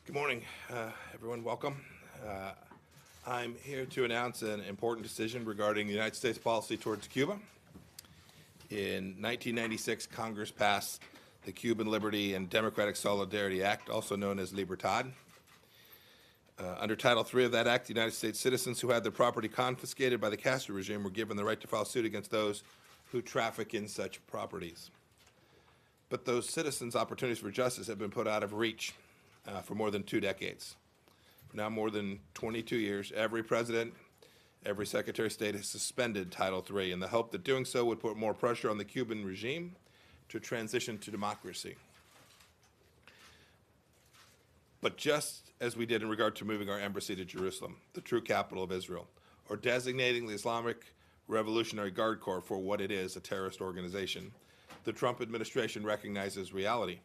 Good morning, everyone. Welcome. I'm here to announce an important decision regarding the United States policy towards Cuba. In 1996, Congress passed the Cuban Liberty and Democratic Solidarity Act, also known as Libertad. Under Title III of that act, the United States citizens who had their property confiscated by the Castro regime were given the right to file suit against those who traffic in such properties. But those citizens' opportunities for justice have been put out of reach for more than 2 decades. For now more than 22 years, every president, every Secretary of State has suspended Title III in the hope that doing so would put more pressure on the Cuban regime to transition to democracy. But just as we did in regard to moving our embassy to Jerusalem, the true capital of Israel, or designating the Islamic Revolutionary Guard Corps for what it is, a terrorist organization, the Trump administration recognizes reality.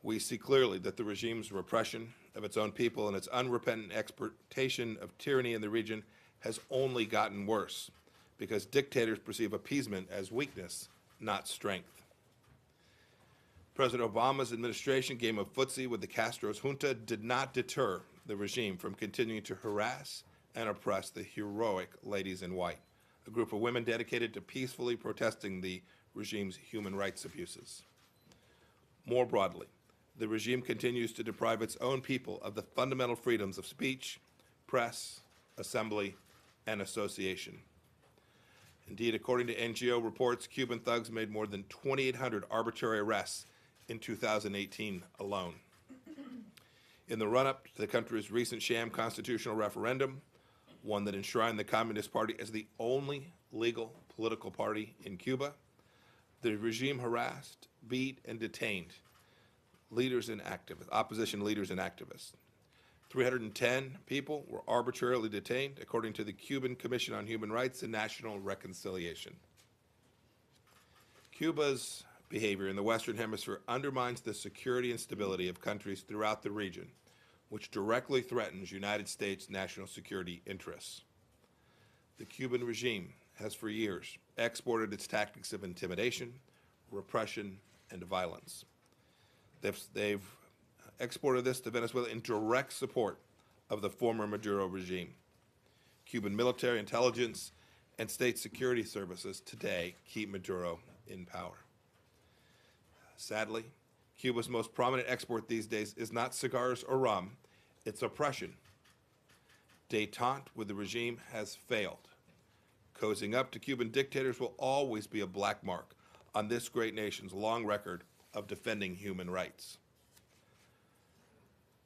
We see clearly that the regime's repression of its own people and its unrepentant exportation of tyranny in the region has only gotten worse because dictators perceive appeasement as weakness, not strength. President Obama's administration game of footsie with the Castro's junta did not deter the regime from continuing to harass and oppress the heroic ladies in white, a group of women dedicated to peacefully protesting the regime's human rights abuses. More broadly, the regime continues to deprive its own people of the fundamental freedoms of speech, press, assembly, and association. Indeed, according to NGO reports, Cuban thugs made more than 2,800 arbitrary arrests in 2018 alone. In the run-up to the country's recent sham constitutional referendum, one that enshrined the Communist Party as the only legal political party in Cuba, the regime harassed, beat, and detained leaders and activists, opposition leaders and activists. 310 people were arbitrarily detained, according to the Cuban Commission on Human Rights and National Reconciliation. Cuba's behavior in the Western Hemisphere undermines the security and stability of countries throughout the region, which directly threatens United States national security interests. The Cuban regime has for years exported its tactics of intimidation, repression, and violence. They've exported this to Venezuela in direct support of the former Maduro regime. Cuban military intelligence and state security services today keep Maduro in power. Sadly, Cuba's most prominent export these days is not cigars or rum, it's oppression. Détente with the regime has failed. Cozying up to Cuban dictators will always be a black mark on this great nation's long record of defending human rights.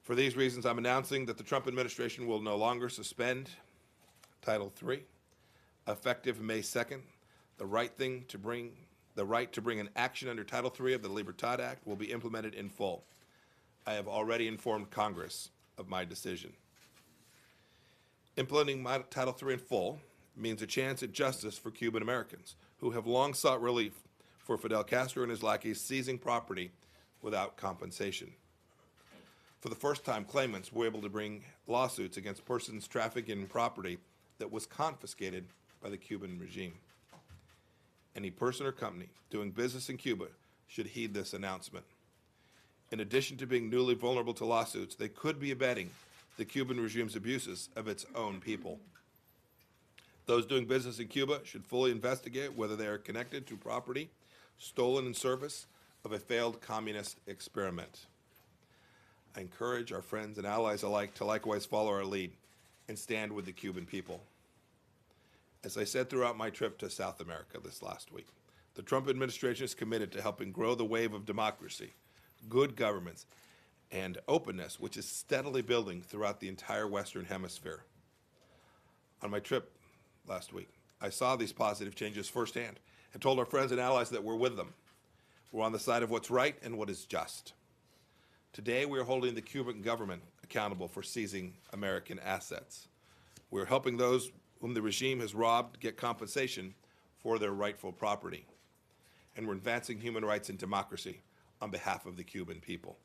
For these reasons, I'm announcing that the Trump administration will no longer suspend Title III. Effective May 2nd, the right to bring an action under Title III of the Libertad Act will be implemented in full. I have already informed Congress of my decision. Implementing Title III in full means a chance at justice for Cuban Americans who have long sought relief for Fidel Castro and his lackeys seizing property without compensation. For the first time, claimants were able to bring lawsuits against persons trafficking in property that was confiscated by the Cuban regime. Any person or company doing business in Cuba should heed this announcement. In addition to being newly vulnerable to lawsuits, they could be abetting the Cuban regime's abuses of its own people. Those doing business in Cuba should fully investigate whether they are connected to property stolen in service of a failed communist experiment. I encourage our friends and allies alike to likewise follow our lead and stand with the Cuban people. As I said throughout my trip to South America this last week, the Trump administration is committed to helping grow the wave of democracy, good governments, and openness, which is steadily building throughout the entire Western Hemisphere. On my trip last week, I saw these positive changes firsthand and told our friends and allies that we're with them. We're on the side of what's right and what is just. Today, we are holding the Cuban government accountable for seizing American assets. We're helping those whom the regime has robbed get compensation for their rightful property. And we're advancing human rights and democracy on behalf of the Cuban people.